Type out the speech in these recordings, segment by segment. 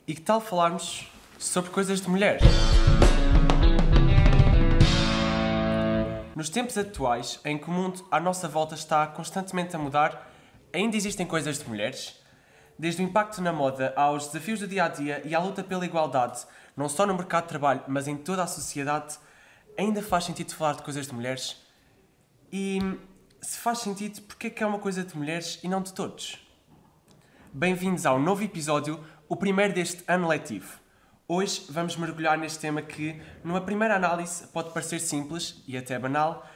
E que tal falarmos sobre coisas de mulher? Nos tempos atuais, em que o mundo à nossa volta está constantemente a mudar, ainda existem coisas de mulheres? Desde o impacto na moda aos desafios do dia-a-dia e à luta pela igualdade, não só no mercado de trabalho, mas em toda a sociedade, ainda faz sentido falar de coisas de mulheres? E se faz sentido, porque é que é uma coisa de mulheres e não de todos? Bem-vindos ao novo episódio, o primeiro deste ano letivo. Hoje vamos mergulhar neste tema que, numa primeira análise, pode parecer simples e até banal,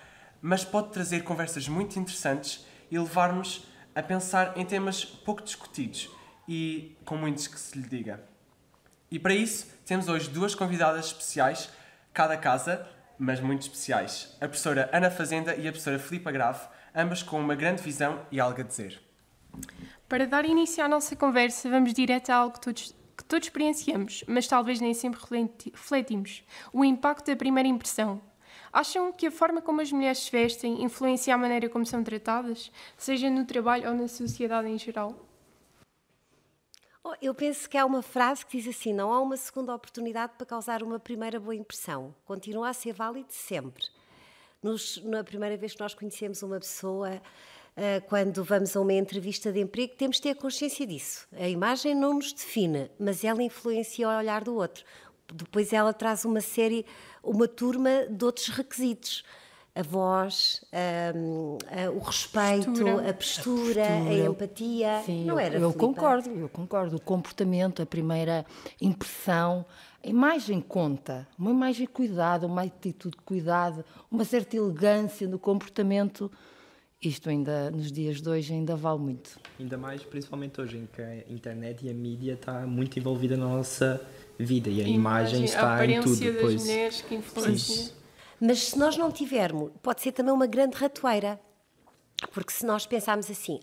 mas pode trazer conversas muito interessantes e levar-nos a pensar em temas pouco discutidos e com muitos que se lhe diga. E para isso, temos hoje duas convidadas especiais, cada casa, mas muito especiais. A professora Ana Fazenda e a professora Filipa Grave, ambas com uma grande visão e algo a dizer. Para dar início à nossa conversa, vamos direto a algo que todos experienciamos, mas talvez nem sempre refletimos: o impacto da primeira impressão. Acham que a forma como as mulheres se vestem influencia a maneira como são tratadas, seja no trabalho ou na sociedade em geral? Eu penso que há uma frase que diz assim: não há uma segunda oportunidade para causar uma primeira boa impressão. Continua a ser válido sempre. Na primeira vez que nós conhecemos uma pessoa, quando vamos a uma entrevista de emprego, temos de ter consciência disso. A imagem não nos define, mas ela influencia o olhar do outro. Depois ela traz uma turma de outros requisitos. A voz, o respeito, a postura, a empatia. Sim, não era, eu Filipa? concordo. O comportamento, a primeira impressão, a imagem conta. Uma imagem de cuidado, uma atitude de cuidado, uma certa elegância no comportamento. Isto ainda, nos dias de hoje, ainda vale muito. Ainda mais, principalmente hoje, em que a internet e a mídia está muito envolvida na nossa vida e a imagem está em tudo. A aparência das mulheres que influencia. Mas se nós não tivermos, pode ser também uma grande ratoeira. Porque se nós pensarmos assim,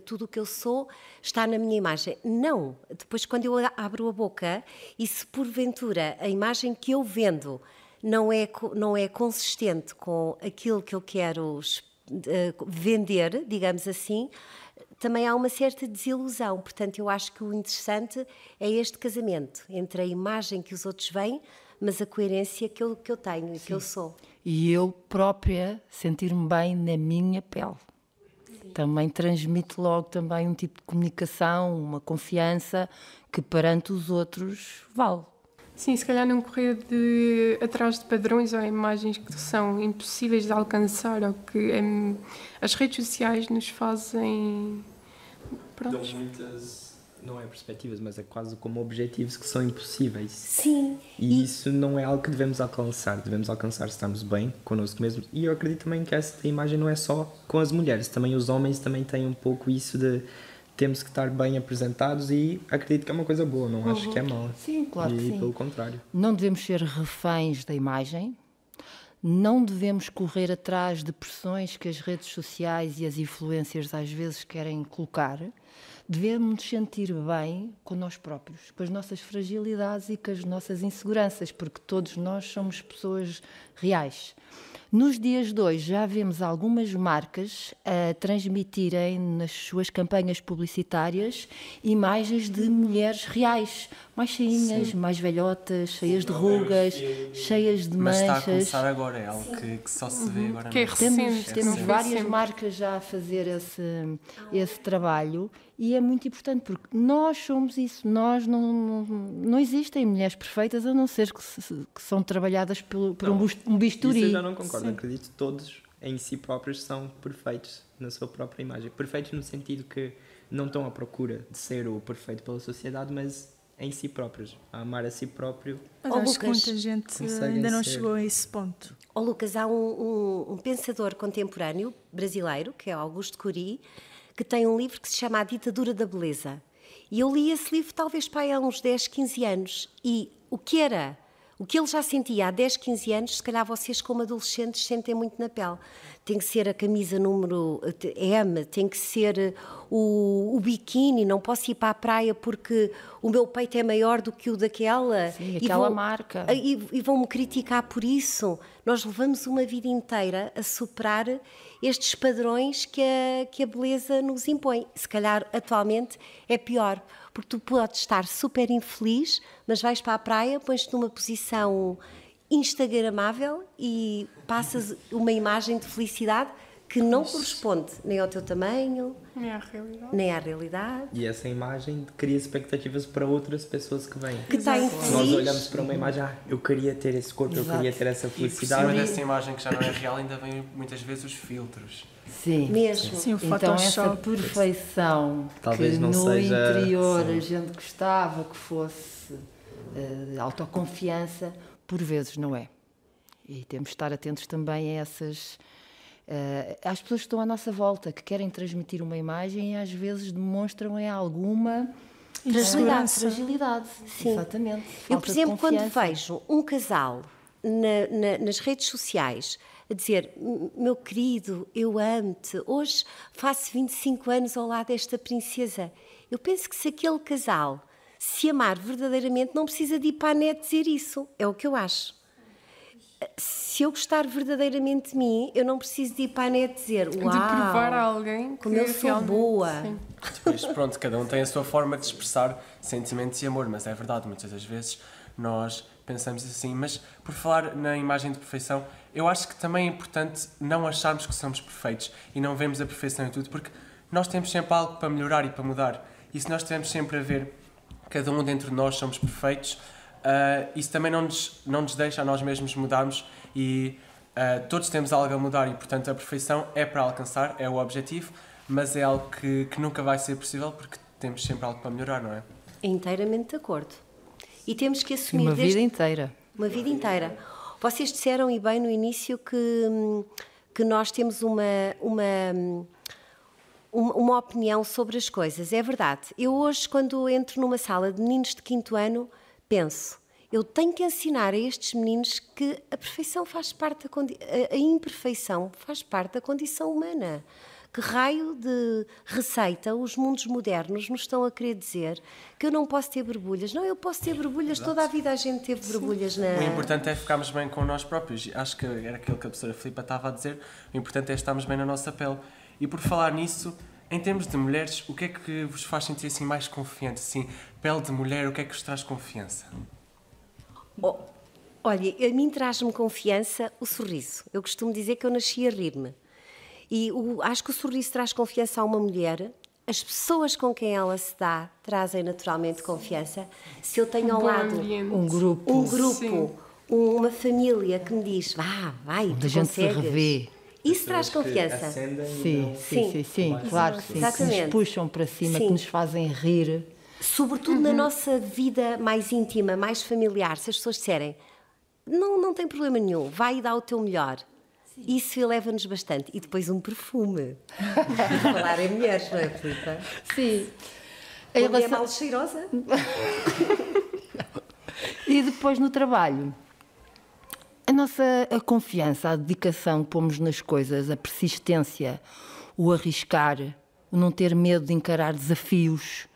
tudo o que eu sou está na minha imagem. Não. Depois, quando eu abro a boca e se porventura a imagem que eu vendo não é consistente com aquilo que eu quero vender, digamos assim, também há uma certa desilusão. Portanto, eu acho que o interessante é este casamento entre a imagem que os outros veem, mas a coerência que eu tenho e que eu sou. E eu própria sentir-me bem na minha pele. Sim. Também transmite logo também um tipo de comunicação, uma confiança que perante os outros vale. Sim, se calhar não correr atrás de padrões ou imagens que são impossíveis de alcançar ou que as redes sociais nos fazem... Dão muitas, não é perspectivas, mas é quase como objetivos que são impossíveis. Sim. E isso não é algo que devemos alcançar. Devemos alcançar se estamos bem connosco mesmos. E eu acredito também que esta imagem não é só com as mulheres. Também os homens também têm um pouco isso de... temos que estar bem apresentados e acredito que é uma coisa boa, não acho que é mau. Sim, claro que sim. Pelo contrário. Não devemos ser reféns da imagem, não devemos correr atrás de pressões que as redes sociais e as influências às vezes querem colocar. Devemos nos sentir bem com nós próprios, com as nossas fragilidades e com as nossas inseguranças, porque todos nós somos pessoas reais. Nos dias de hoje já vemos algumas marcas a transmitirem nas suas campanhas publicitárias imagens de mulheres reais, mais cheinhas, mais velhotas, cheias de rugas, cheias de manchas. Mas está a começar agora, é algo que só se vê agora. Que é recente. Temos várias marcas já a fazer esse trabalho e é muito importante porque nós somos isso, nós não existem mulheres perfeitas a não ser que são trabalhadas por um bisturi. Isso eu já não concordo. Sim. Acredito que todos em si próprios são perfeitos na sua própria imagem. Perfeitos no sentido que não estão à procura de ser o perfeito pela sociedade, mas em si próprios, a amar a si próprio. Mas acho que muita gente ainda não chegou a esse ponto. Lucas, há um pensador contemporâneo brasileiro, que é Augusto Cury, que tem um livro que se chama A Ditadura da Beleza. E eu li esse livro talvez há uns 10, 15 anos. E o que ele já sentia há 10, 15 anos, se calhar vocês como adolescentes sentem muito na pele. Tem que ser a camisa número M, tem que ser o biquíni, não posso ir para a praia porque o meu peito é maior do que o daquela. Sim, aquela marca. E vão-me criticar por isso. Nós levamos uma vida inteira a superar estes padrões que a beleza nos impõe. Se calhar atualmente é pior, porque tu podes estar super infeliz, mas vais para a praia, pões-te numa posição instagramável e passas uma imagem de felicidade que não corresponde nem ao teu tamanho, nem à realidade. E essa imagem cria expectativas para outras pessoas que vêm. Que está infeliz. Nós olhamos para uma imagem, eu queria ter esse corpo, eu queria ter essa felicidade. E por cima dessa imagem que já não é real, ainda vêm muitas vezes os filtros. Sim, mesmo. Sim, o então essa Photoshop. perfeição Talvez que não no seja, interior sim, a gente gostava que fosse autoconfiança, por vezes não é. E temos de estar atentos também a essas... às pessoas que estão à nossa volta, que querem transmitir uma imagem e às vezes demonstram alguma fragilidade. Sim. Exatamente. Eu, por exemplo, quando confiança. vejo um casal nas redes sociais a dizer: meu querido, eu amo-te, hoje faço 25 anos ao lado desta princesa. Eu penso que se aquele casal se amar verdadeiramente, não precisa de ir para a net dizer isso. É o que eu acho. Se eu gostar verdadeiramente de mim, eu não preciso de ir para a net dizer: uau, de provar a alguém que como eu sou boa. Sim. Depois, pronto, cada um tem a sua forma de expressar sentimentos e amor, mas é verdade, muitas das vezes nós pensamos assim. Mas por falar na imagem de perfeição, eu acho que também é importante não acharmos que somos perfeitos e não vemos a perfeição em tudo, porque nós temos sempre algo para melhorar e para mudar. E se nós estivermos sempre a ver cada um dentro de nós somos perfeitos, isso também não nos deixa a nós mesmos mudarmos e todos temos algo a mudar e, portanto, a perfeição é para alcançar, é o objetivo, mas é algo que nunca vai ser possível porque temos sempre algo para melhorar, não é? Inteiramente de acordo. E temos que assumir... Uma vida inteira. Uma vida inteira. Vocês disseram, e bem no início, que nós temos uma opinião sobre as coisas. É verdade. Eu hoje, quando entro numa sala de meninos de 5º ano, penso: eu tenho que ensinar a estes meninos que a perfeição faz parte a imperfeição faz parte da condição humana. Que raio de receita os mundos modernos nos estão a querer dizer que eu não posso ter borbulhas? Não, eu posso ter borbulhas. Toda a vida a gente teve borbulhas na... O importante é ficarmos bem com nós próprios. Acho que era aquilo que a professora Filipa estava a dizer. O importante é estarmos bem na nossa pele. E por falar nisso, em termos de mulheres, o que é que vos faz sentir assim mais confiante? Assim, pele de mulher, o que é que vos traz confiança? Olha, a mim traz-me confiança o sorriso. Eu costumo dizer que eu nasci a rir-me. E acho que o sorriso traz confiança a uma mulher. As pessoas com quem ela se dá trazem naturalmente confiança. Se eu tenho ao lado um grupo, uma família que me diz: vai, onde tu a gente se consegues. revê. Isso traz confiança. Sim, claro que sim. Exatamente. Que nos puxam para cima, que nos fazem rir. Sobretudo na nossa vida mais íntima, mais familiar, se as pessoas disserem: não tem problema nenhum, vai e dá o teu melhor. Isso eleva-nos bastante. E depois um perfume. Falar em mulheres, não é, Filipa? Sim. Uma mulher mal cheirosa. E depois no trabalho, a confiança, a dedicação que pomos nas coisas, a persistência, o arriscar, o não ter medo de encarar desafios,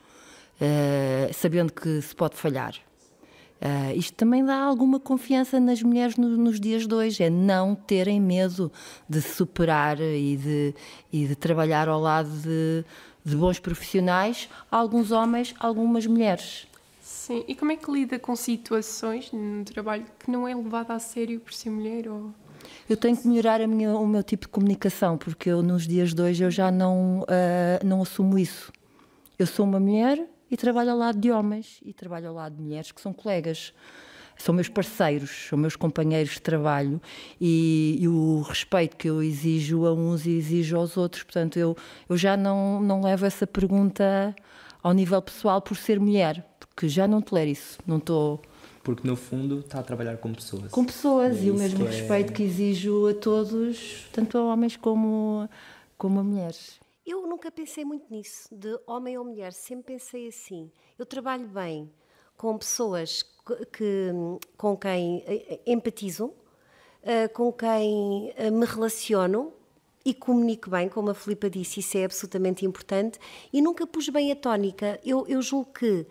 sabendo que se pode falhar. Isto também dá alguma confiança nas mulheres nos dias de hoje, é não terem medo de se superar e de trabalhar ao lado de bons profissionais, alguns homens, algumas mulheres. Sim, e como é que lida com situações no trabalho que não é levada a sério por ser mulher? Ou... Eu tenho que melhorar o meu tipo de comunicação, porque eu nos dias de hoje eu já não assumo isso. Eu sou uma mulher e trabalho ao lado de homens e trabalho ao lado de mulheres que são colegas, são meus parceiros, são meus companheiros de trabalho e o respeito que eu exijo a uns e exijo aos outros. Portanto, eu já não levo essa pergunta ao nível pessoal por ser mulher, porque já não tolero isso, não estou... Porque no fundo está a trabalhar com pessoas. Com pessoas, é e o mesmo respeito que exijo a todos, tanto a homens como a mulheres. Eu nunca pensei muito nisso, de homem ou mulher, sempre pensei assim. Eu trabalho bem com pessoas com quem empatizo, com quem me relaciono e comunico bem, como a Filipa disse, isso é absolutamente importante, e nunca pus bem a tónica. Eu julgo que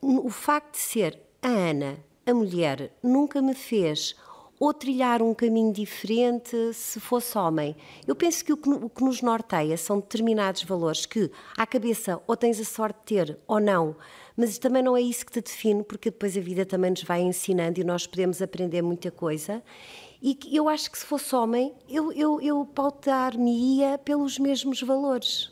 o facto de ser a Ana, a mulher, nunca me fez ou trilhar um caminho diferente se fosse homem. Eu penso que o que nos norteia são determinados valores que, à cabeça, ou tens a sorte de ter ou não, mas também não é isso que te define, porque depois a vida também nos vai ensinando e nós podemos aprender muita coisa. E eu acho que se fosse homem, eu pautar-me-ia pelos mesmos valores.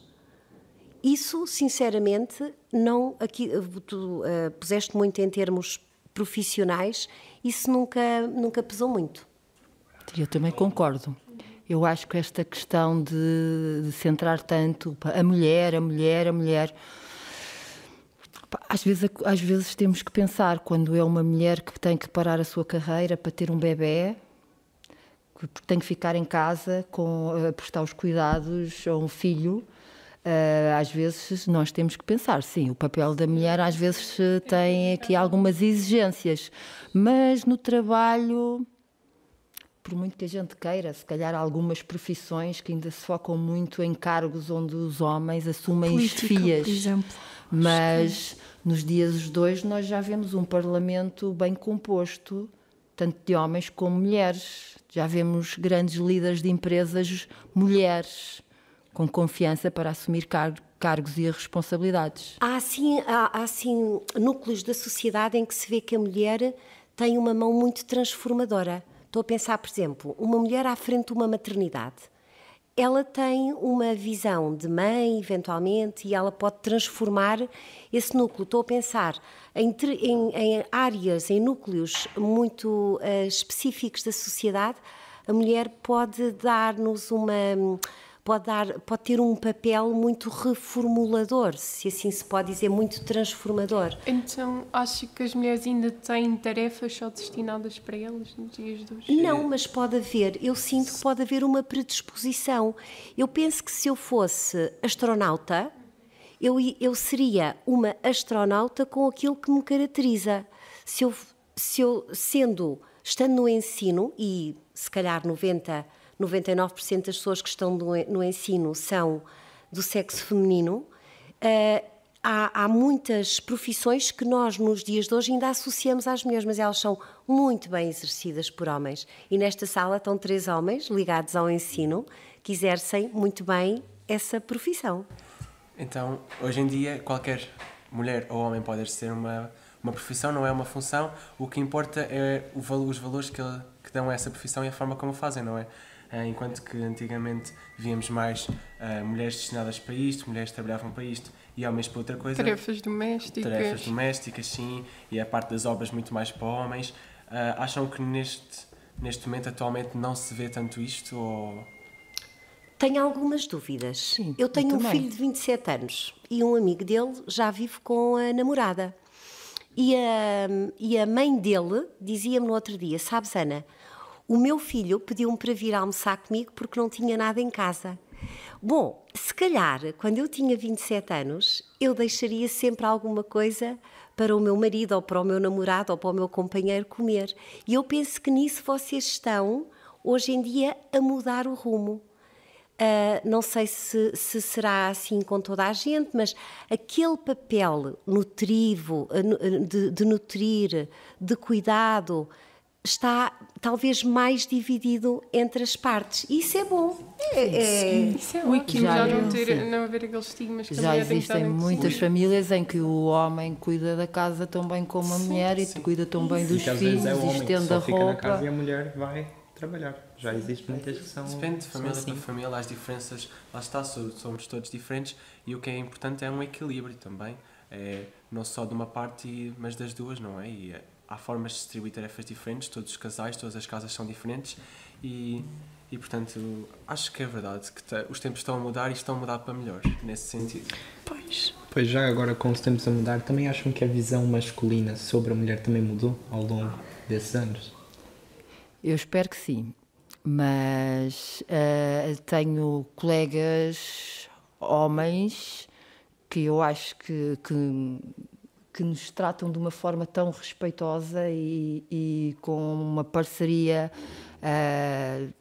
Isso, sinceramente, não, aqui, tu puseste muito em termos profissionais, isso nunca pesou muito. Eu também concordo. Eu acho que esta questão de centrar tanto a mulher, às vezes temos que pensar, quando é uma mulher que tem que parar a sua carreira para ter um bebé, que tem que ficar em casa a prestar os cuidados a um filho, às vezes nós temos que pensar, sim, o papel da mulher às vezes tem aqui algumas exigências, mas no trabalho, por muito que a gente queira, se calhar há algumas profissões que ainda se focam muito em cargos onde os homens assumem chefias, por exemplo. Mas nos dias de hoje nós já vemos um parlamento bem composto, tanto de homens como mulheres. Já vemos grandes líderes de empresas mulheres, com confiança para assumir cargos e responsabilidades. Há assim núcleos da sociedade em que se vê que a mulher tem uma mão muito transformadora. Estou a pensar, por exemplo, uma mulher à frente de uma maternidade. Ela tem uma visão de mãe, eventualmente, e ela pode transformar esse núcleo. Estou a pensar em áreas, em núcleos muito específicos da sociedade. A mulher pode dar-nos pode ter um papel muito reformulador, se assim se pode dizer, muito transformador. Então, acho que as mulheres ainda têm tarefas só destinadas para elas nos dias de hoje? Não, mas pode haver, eu sinto que pode haver uma predisposição. Eu penso que se eu fosse astronauta, eu seria uma astronauta com aquilo que me caracteriza. Estando no ensino, e se calhar 99% das pessoas que estão no ensino são do sexo feminino, há muitas profissões que nós, nos dias de hoje, ainda associamos às mulheres, mas elas são muito bem exercidas por homens. E nesta sala estão 3 homens ligados ao ensino que exercem muito bem essa profissão. Então, hoje em dia, qualquer mulher ou homem pode exercer uma profissão, não é uma função. O que importa é os valores que dão a essa profissão e a forma como fazem, não é? Enquanto que antigamente víamos mais mulheres destinadas para isto, mulheres que trabalhavam para isto e homens para outra coisa. Tarefas domésticas, sim, e a parte das obras muito mais para homens. Acham que neste momento, atualmente, não se vê tanto isto? Ou... Tenho algumas dúvidas. Sim, eu tenho um filho de 27 anos e um amigo dele já vive com a namorada. E a mãe dele dizia-me no outro dia, sabes, Ana, o meu filho pediu-me para vir almoçar comigo porque não tinha nada em casa. Bom, se calhar, quando eu tinha 27 anos, eu deixaria sempre alguma coisa para o meu marido, ou para o meu namorado, ou para o meu companheiro comer. E eu penso que nisso vocês estão, hoje em dia, a mudar o rumo. Não sei se será assim com toda a gente, mas aquele papel nutrivo, de nutrir, de cuidado, está talvez mais dividido entre as partes. Isso é bom. Isso é ótimo, já não haver aqueles estigmas que já existem muitas famílias em que o homem cuida da casa tão bem como a mulher e cuida tão bem dos filhos, estende a roupa. Fica na casa e a mulher vai trabalhar. Já existem muitas que são... Depende de família para família, as diferenças, lá está, somos todos diferentes e o que é importante é um equilíbrio também, não só de uma parte, mas das duas, não é? E há formas de distribuir tarefas diferentes, todos os casais, todas as casas são diferentes e portanto, acho que é verdade que os tempos estão a mudar e estão a mudar para melhor, nesse sentido. Pois já agora, com os tempos a mudar, também acham que a visão masculina sobre a mulher também mudou ao longo desses anos? Eu espero que sim, mas tenho colegas homens que eu acho que nos tratam de uma forma tão respeitosa e com uma parceria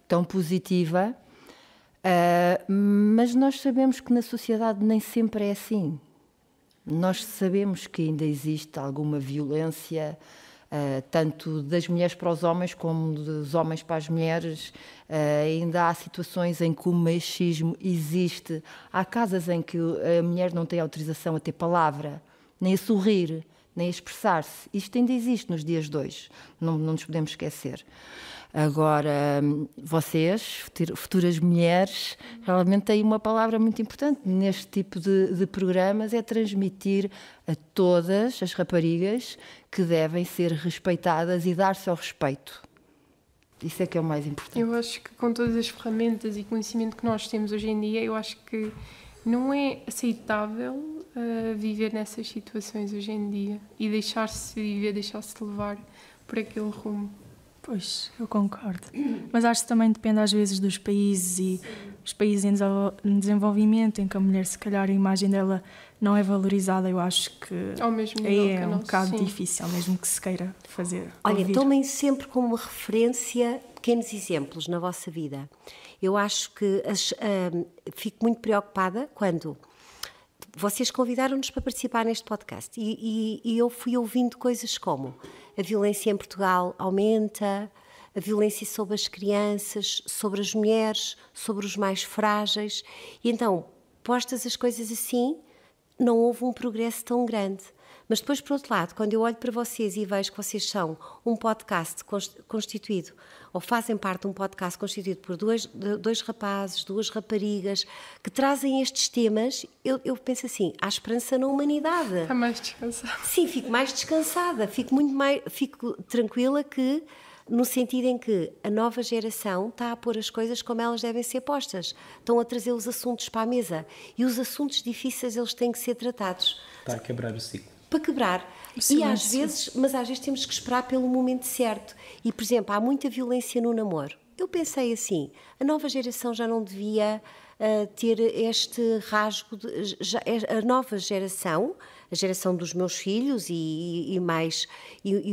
tão positiva, mas nós sabemos que na sociedade nem sempre é assim. Nós sabemos que ainda existe alguma violência tanto das mulheres para os homens como dos homens para as mulheres. Ainda há situações em que o machismo existe. Há casas em que a mulher não tem autorização a ter palavra, nem a sorrir, nem a expressar-se. Isto ainda existe nos dias de hoje, não nos podemos esquecer. Agora, vocês, futuras mulheres, realmente têm uma palavra muito importante neste tipo de programas, é transmitir a todas as raparigas que devem ser respeitadas e dar-se ao respeito. Isso é que é o mais importante. Eu acho que com todas as ferramentas e conhecimento que nós temos hoje em dia, eu acho que não é aceitável viver nessas situações hoje em dia e deixar-se viver, deixar-se levar por aquele rumo. Pois, eu concordo. Mas acho que também depende às vezes dos países e os países em desenvolvimento, em que a mulher, se calhar, a imagem dela não é valorizada. Eu acho que aí é um bocado difícil, mesmo que se queira fazer. Olha, tomem sempre como referência pequenos exemplos na vossa vida. Eu acho que fico muito preocupada quando vocês convidaram-nos para participar neste podcast e eu fui ouvindo coisas como a violência em Portugal aumenta, a violência sobre as crianças, sobre as mulheres, sobre os mais frágeis. E então, postas as coisas assim, não houve um progresso tão grande. Mas depois, por outro lado, quando eu olho para vocês e vejo que vocês são um podcast constituído, ou fazem parte de um podcast constituído por dois rapazes, duas raparigas, que trazem estes temas, eu penso assim, há esperança na humanidade. Está mais descansada. Sim, fico mais descansada, fico tranquila que, no sentido em que a nova geração está a pôr as coisas como elas devem ser postas. Estão a trazer os assuntos para a mesa. E os assuntos difíceis, eles têm que ser tratados. Está a quebrar o ciclo. Para quebrar. E às vezes temos que esperar pelo momento certo. E, por exemplo, há muita violência no namoro. Eu pensei assim, a nova geração já não devia ter este rasgo, a nova geração, a geração dos meus filhos e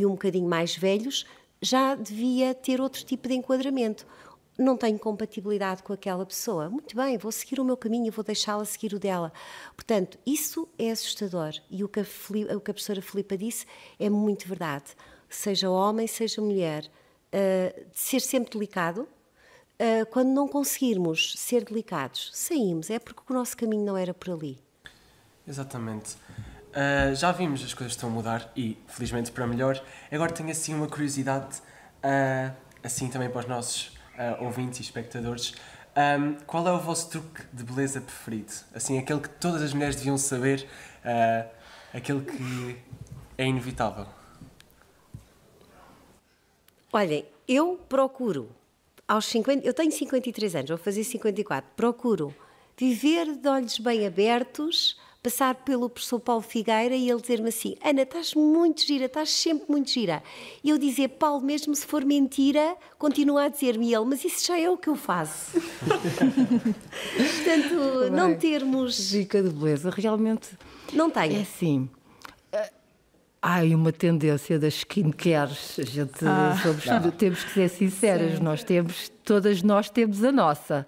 um bocadinho mais velhos, já devia ter outro tipo de enquadramento. Não tenho compatibilidade com aquela pessoa. Muito bem, vou seguir o meu caminho e vou deixá-la seguir o dela. Portanto, isso é assustador. E o que a professora Filipa disse é muito verdade. Seja homem, seja mulher, de ser sempre delicado. Quando não conseguirmos ser delicados, saímos. É porque o nosso caminho não era por ali. Exatamente. Já vimos as coisas estão a mudar e, felizmente, para melhor. Agora tenho assim uma curiosidade, assim também para os nossos ouvintes e espectadores. Qual é o vosso truque de beleza preferido? Assim, aquele que todas as mulheres deviam saber, aquele que é inevitável. Olhem, eu procuro, eu tenho 53 anos, vou fazer 54, procuro viver de olhos bem abertos, passar pelo professor Paulo Figueira e ele dizer-me assim, Ana, estás muito gira, estás sempre muito gira. E eu dizer, Paulo, mesmo se for mentira, continua a dizer-me ele, mas isso já é o que eu faço. Portanto, não termos... Dica de beleza, realmente... Não tenho. É assim... Há uma tendência das skincares, a gente temos que ser sinceras, todas nós temos a nossa.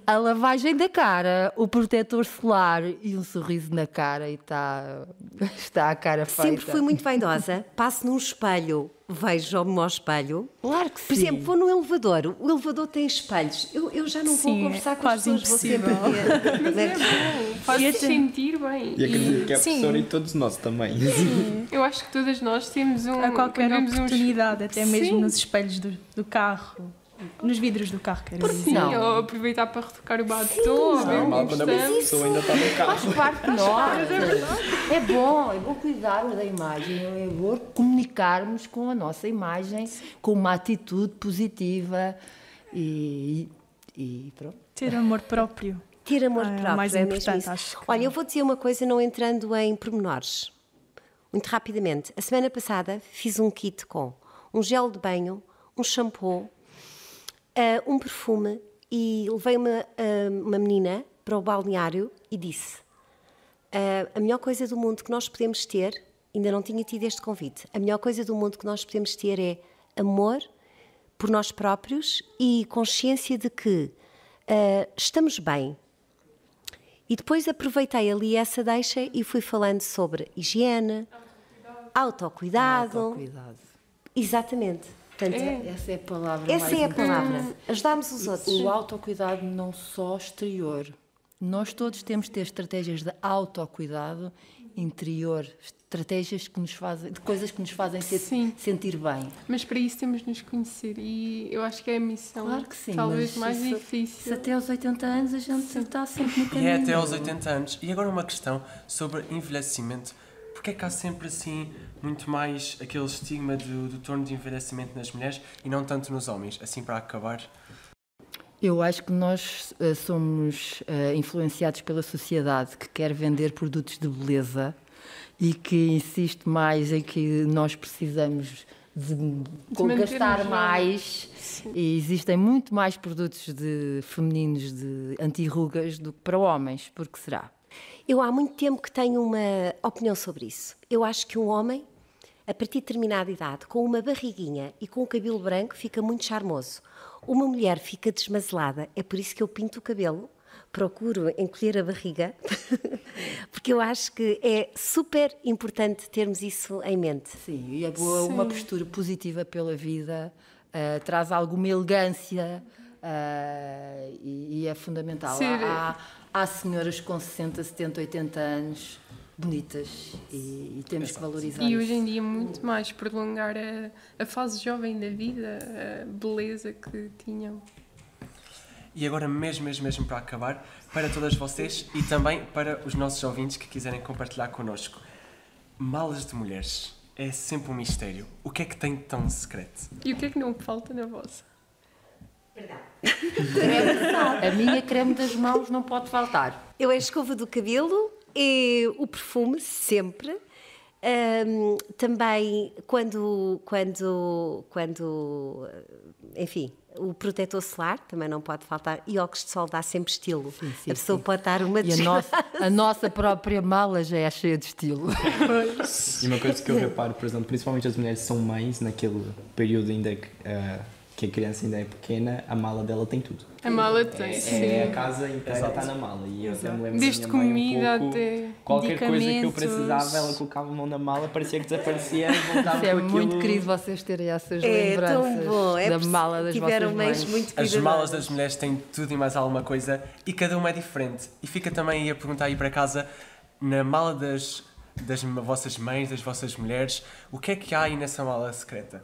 A lavagem da cara, o protetor solar e um sorriso na cara e está a cara feita. Sempre fui muito vaidosa, passo num espelho, vejo-me ao espelho. Claro que sim. Por exemplo, vou no elevador, o elevador tem espelhos, eu já não vou conversar com as pessoas, vou sempre ver. Mas é bom, faz-te sentir bem. E acredito que é a professora e todos nós também. Sim. Eu acho que todas nós temos a qualquer oportunidade, até mesmo nos espelhos do carro. Nos vidros do carro, quero dizer. Sim, ou aproveitar para retocar o batom. Normal, quando a pessoa ainda está no carro. Faz parte de nós. É bom cuidar da imagem, é bom comunicarmos com a nossa imagem com uma atitude positiva e pronto. Ter amor próprio. Ter amor próprio, mais é importante, mesmo isso. acho que... Olha, eu vou dizer uma coisa, não entrando em pormenores. Muito rapidamente. A semana passada fiz um kit com um gel de banho, um shampoo, um perfume e levei uma menina para o balneário e disse a melhor coisa do mundo que nós podemos ter, ainda não tinha tido este convite, a melhor coisa do mundo que nós podemos ter é amor por nós próprios e consciência de que estamos bem. E depois aproveitei ali essa deixa e fui falando sobre higiene, autocuidado. Exatamente. Portanto, essa é a palavra essa mais é a importante. palavra. Ajudarmos os outros. O autocuidado não só exterior. Nós todos temos de ter estratégias de autocuidado interior, estratégias que nos fazem, de coisas que nos fazem sentir bem. Mas para isso temos de nos conhecer e eu acho que é a missão Claro que sim, talvez mas mais difícil. Se até aos 80 anos a gente está sempre no caminho. E é até aos 80 anos. E agora uma questão sobre envelhecimento. Porquê é que há sempre assim muito mais aquele estigma do torno de envelhecimento nas mulheres e não tanto nos homens? Assim para acabar. Eu acho que nós somos influenciados pela sociedade que quer vender produtos de beleza e que insiste mais em que nós precisamos de gastar mais. E existem muito mais produtos femininos de anti-rugas do que para homens. Por que será? Eu há muito tempo que tenho uma opinião sobre isso. Eu acho que um homem, a partir de determinada idade, com uma barriguinha e com o cabelo branco, fica muito charmoso. Uma mulher fica desmazelada, é por isso que eu pinto o cabelo, procuro encolher a barriga, porque eu acho que é super importante termos isso em mente. Sim, e uma postura positiva pela vida traz alguma elegância e é fundamental. Há senhoras com 60, 70, 80 anos bonitas e temos que valorizar isso. E hoje em dia muito mais prolongar a fase jovem da vida, a beleza que tinham. E agora mesmo para acabar, para todas vocês e também para os nossos ouvintes que quiserem compartilhar connosco. Malas de mulheres é sempre um mistério. O que é que tem de tão secreto? E o que é que não falta na vossa? A minha creme das mãos não pode faltar. Eu é a escova do cabelo e o perfume, sempre. Também enfim, o protetor solar também não pode faltar e óculos de sol dá sempre estilo. A pessoa pode estar uma a nossa própria mala já é cheia de estilo. E uma coisa que eu reparo, por exemplo, principalmente as mulheres são mães, naquele período ainda que a criança ainda é pequena, a mala dela tem tudo. A mala tem, sim. A casa inteira está na mala. E eu me lembro desde da minha mãe comida até qualquer coisa que eu precisava, ela colocava a mão na mala, parecia que desaparecia e voltava é com aquilo. muito querido vocês terem essas lembranças da mala das vossas mães. Muito as malas das mulheres têm tudo e mais alguma coisa e cada uma é diferente. E fica também aí a perguntar aí para casa, na mala das vossas mães, das vossas mulheres, o que é que há aí nessa mala secreta?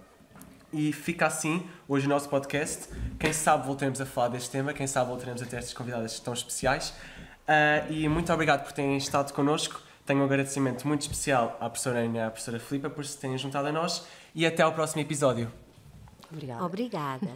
E fica assim hoje o nosso podcast. Quem sabe voltaremos a falar deste tema, quem sabe voltaremos a ter estas convidadas tão especiais. E muito obrigado por terem estado connosco. Tenho um agradecimento muito especial à professora Ana e à professora Filipa por se terem juntado a nós. E até ao próximo episódio. Obrigada.